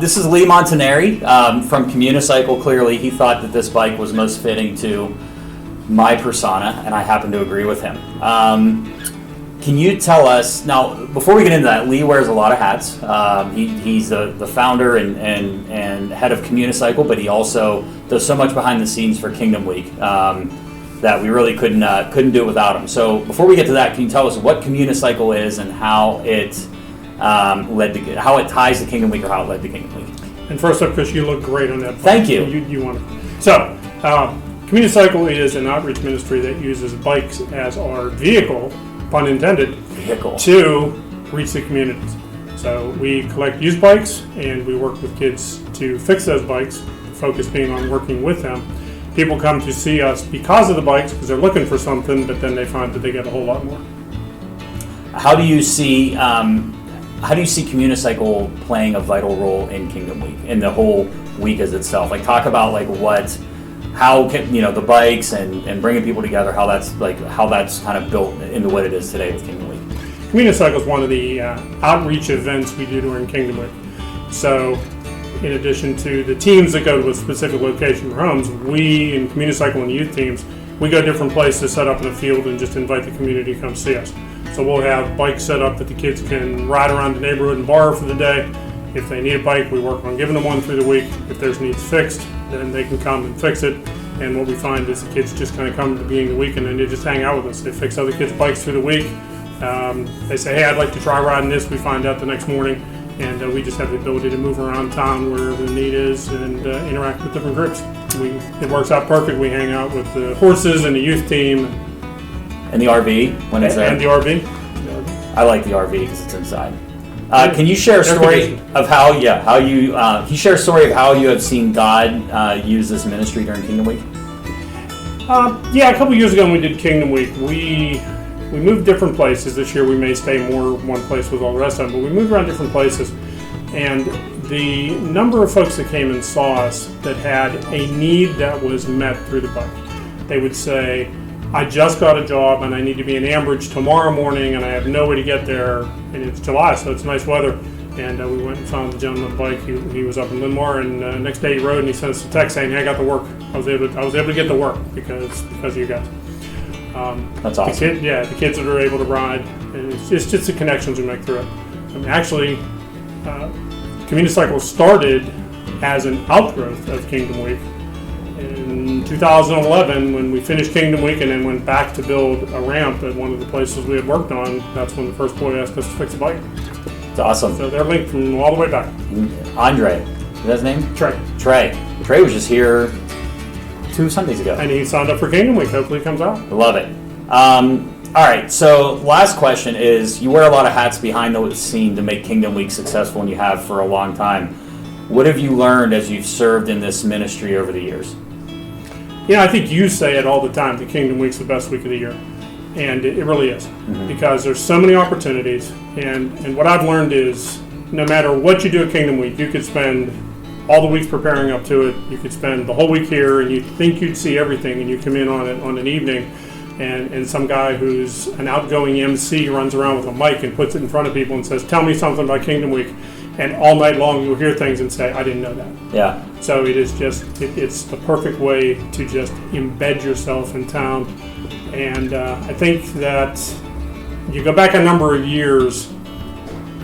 This is Lee Montanari from Communicycle. Clearly, he thought that this bike was most fitting to my persona, and I happen to agree with him. Can you tell us, now, before we get into that, Lee wears a lot of hats. He's the founder and head of Communicycle, but he also does so much behind the scenes for Kingdom Week that we really couldn't do it without him. So before we get to that, can you tell us what Communicycle is and how it how it ties to Kingdom Week, or how it led to Kingdom Week? And first up, Chris, you look great on that bike. Thank you. You want it. So, Communicycle is an outreach ministry that uses bikes as our vehicle, pun intended, to reach the communities. So we collect used bikes and we work with kids to fix those bikes, the focus being on working with them. People come to see us because of the bikes, because they're looking for something, but then they find that they get a whole lot more. How do you see Communicycle playing a vital role in Kingdom Week, in the whole week as itself? Like, talk about how the bikes and bringing people together, how that's kind of built into what it is today with Kingdom Week. Communicycle is one of the outreach events we do during Kingdom Week. So, in addition to the teams that go to a specific location for homes, we in Communicycle and youth teams, we go different places, set up in the field, and just invite the community to come see us. So we'll have bikes set up that the kids can ride around the neighborhood and borrow for the day. If they need a bike, we work on giving them one through the week. If there's needs fixed, then they can come and fix it. And what we find is the kids just kind of come to the beginning of the week and then they just hang out with us. They fix other kids' bikes through the week. They say, hey, I'd like to try riding this. We find out the next morning. And we just have the ability to move around town wherever the need is and interact with different groups. It works out perfect. We hang out with the horses and the youth team. And the RV when it's there. And the RV. I like the RV because it's inside. Can you share a story of how you have seen God use this ministry during Kingdom Week? A couple years ago when we did Kingdom Week, we moved different places. This year we may stay more one place with all the rest of them, but we moved around different places. And the number of folks that came and saw us that had a need that was met through the bike. They would say, I just got a job and I need to be in Ambridge tomorrow morning and I have no way to get there, and it's July, so it's nice weather. And we went and found the gentleman on the bike. He was up in Linmore, and next day he rode and he sent us a text saying, hey, I got to work. I was able to get to work because of you guys. That's awesome. The kids that are able to ride, and it's just the connections we make through it. I mean, actually, Communicycle started as an outgrowth of Kingdom Week. In 2011, when we finished Kingdom Week and then went back to build a ramp at one of the places we had worked on, that's when the first boy asked us to fix a bike. It's awesome. So they're linked from all the way back. Andre, is that his name? Trey. Trey was just here 2 Sundays ago. And he signed up for Kingdom Week. Hopefully it comes out. I love it. All right, so last question is, you wear a lot of hats behind the scene to make Kingdom Week successful, and you have for a long time. What have you learned as you've served in this ministry over the years? I think you say it all the time, that Kingdom Week's the best week of the year. And it really is. Mm-hmm. Because there's so many opportunities. And what I've learned is, no matter what you do at Kingdom Week, you could spend all the weeks preparing up to it. You could spend the whole week here and you think you'd see everything, and you come in on it on an evening, and some guy who's an outgoing MC runs around with a mic and puts it in front of people and says, tell me something about Kingdom Week. And all night long you'll hear things and say, I didn't know that. Yeah. So it is just, it's the perfect way to just embed yourself in town. And I think that you go back a number of years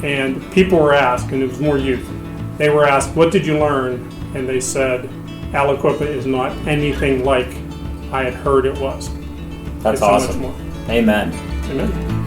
and people were asked, and it was more youth, they were asked, what did you learn? And they said, Aliquippa is not anything like I had heard it was. That's awesome. So much more. Amen. Amen.